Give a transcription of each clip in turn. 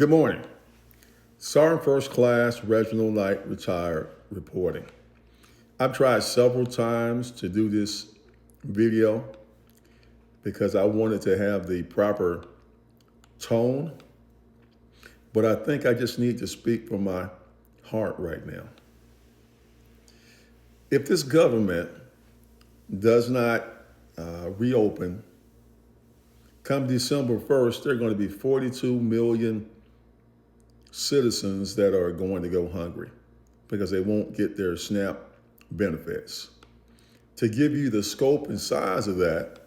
Good morning. Sergeant First Class Reginald Knight, retired, reporting. I've tried several times to do this video because I wanted to have the proper tone, but I think I just need to speak from my heart right now. If this government does not reopen, come December 1st, there are going to be 42 million citizens that are going to go hungry because they won't get their SNAP benefits. To give you the scope and size of that,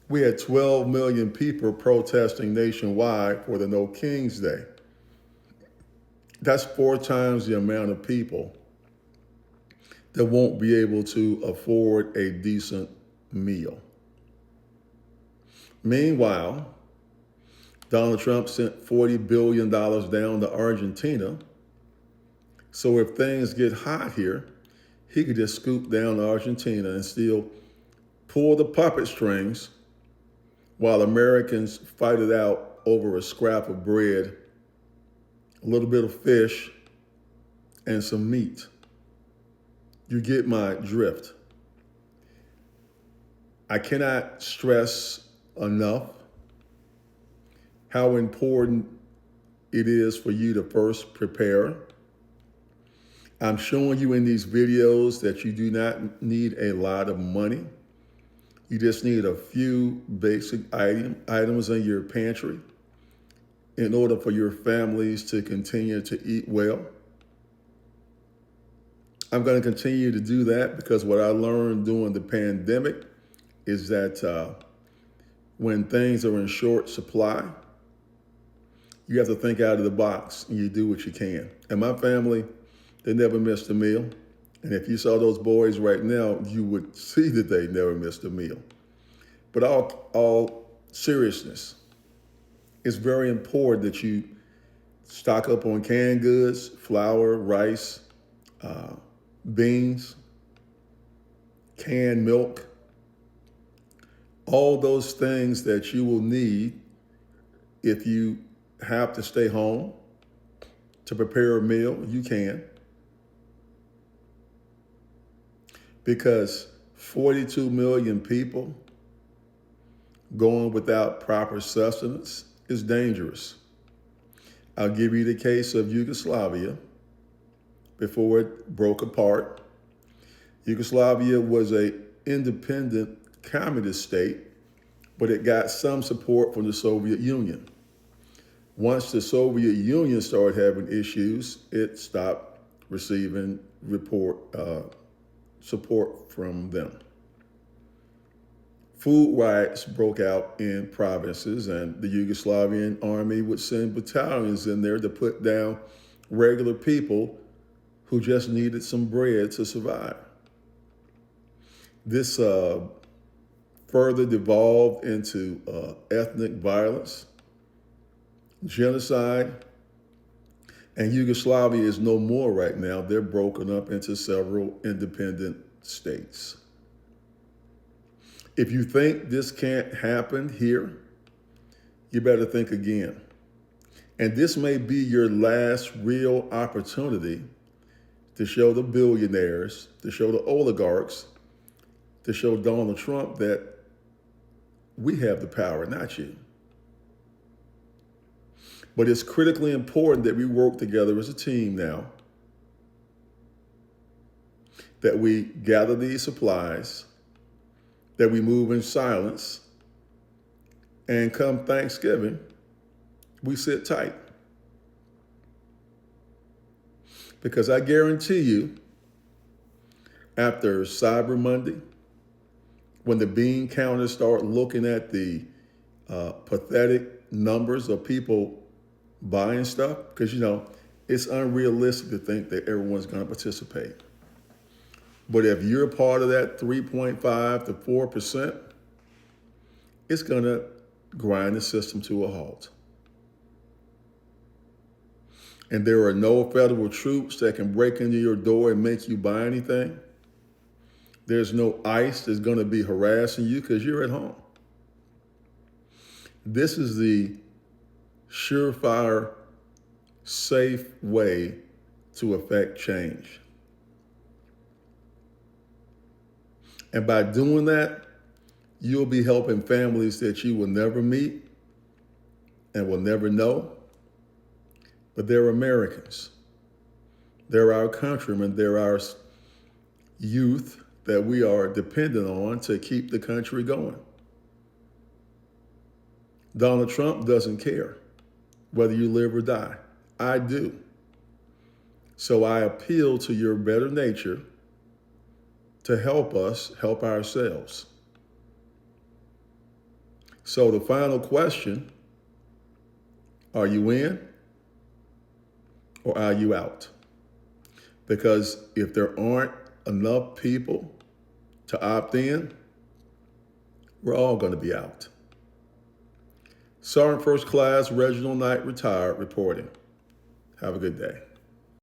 we had 12 million people protesting nationwide for the No Kings Day. That's 4 times the amount of people that won't be able to afford a decent meal. Meanwhile, Donald Trump sent $40 billion down to Argentina. So if things get hot here, he could just scoop down to Argentina and still pull the puppet strings while Americans fight it out over a scrap of bread, a little bit of fish, and some meat. You get my drift. I cannot stress enough how important it is for you to first prepare. I'm showing you in these videos that you do not need a lot of money. You just need a few basic items in your pantry in order for your families to continue to eat well. I'm going to continue to do that because what I learned during the pandemic is that when things are in short supply, you have to think out of the box and you do what you can. And my family, they never missed a meal. And if you saw those boys right now, you would see that they never missed a meal. But all seriousness, it's very important that you stock up on canned goods, flour, rice, beans, canned milk, all those things that you will need if you have to stay home to prepare a meal, you can. Because 42 million people going without proper sustenance is dangerous. I'll give you the case of Yugoslavia before it broke apart. Yugoslavia was an independent communist state, but it got some support from the Soviet Union. Once the Soviet Union started having issues, it stopped receiving support from them. Food riots broke out in provinces, and the Yugoslavian army would send battalions in there to put down regular people who just needed some bread to survive. This further devolved into ethnic violence, genocide, and Yugoslavia is no more right now. They're broken up into several independent states. If you think this can't happen here, you better think again. And this may be your last real opportunity to show the billionaires, to show the oligarchs, to show Donald Trump that we have the power, not you. But it's critically important that we work together as a team now, that we gather these supplies, that we move in silence, and come Thanksgiving, we sit tight. Because I guarantee you, after Cyber Monday, when the bean counters start looking at the pathetic numbers of people buying stuff, because it's unrealistic to think that everyone's going to participate. But if you're part of that 3.5 to 4%, it's going to grind the system to a halt. And there are no federal troops that can break into your door and make you buy anything. There's no ICE that's going to be harassing you because you're at home. This is the surefire safe way to affect change. And by doing that, you'll be helping families that you will never meet and will never know, but they're Americans. They're our countrymen. They're our youth that we are dependent on to keep the country going. Donald Trump doesn't care whether you live or die. I do. So I appeal to your better nature to help us help ourselves. So the final question, are you in or are you out? Because if there aren't enough people to opt in, we're all going to be out. Sergeant First Class Reginald Knight, retired, reporting. Have a good day.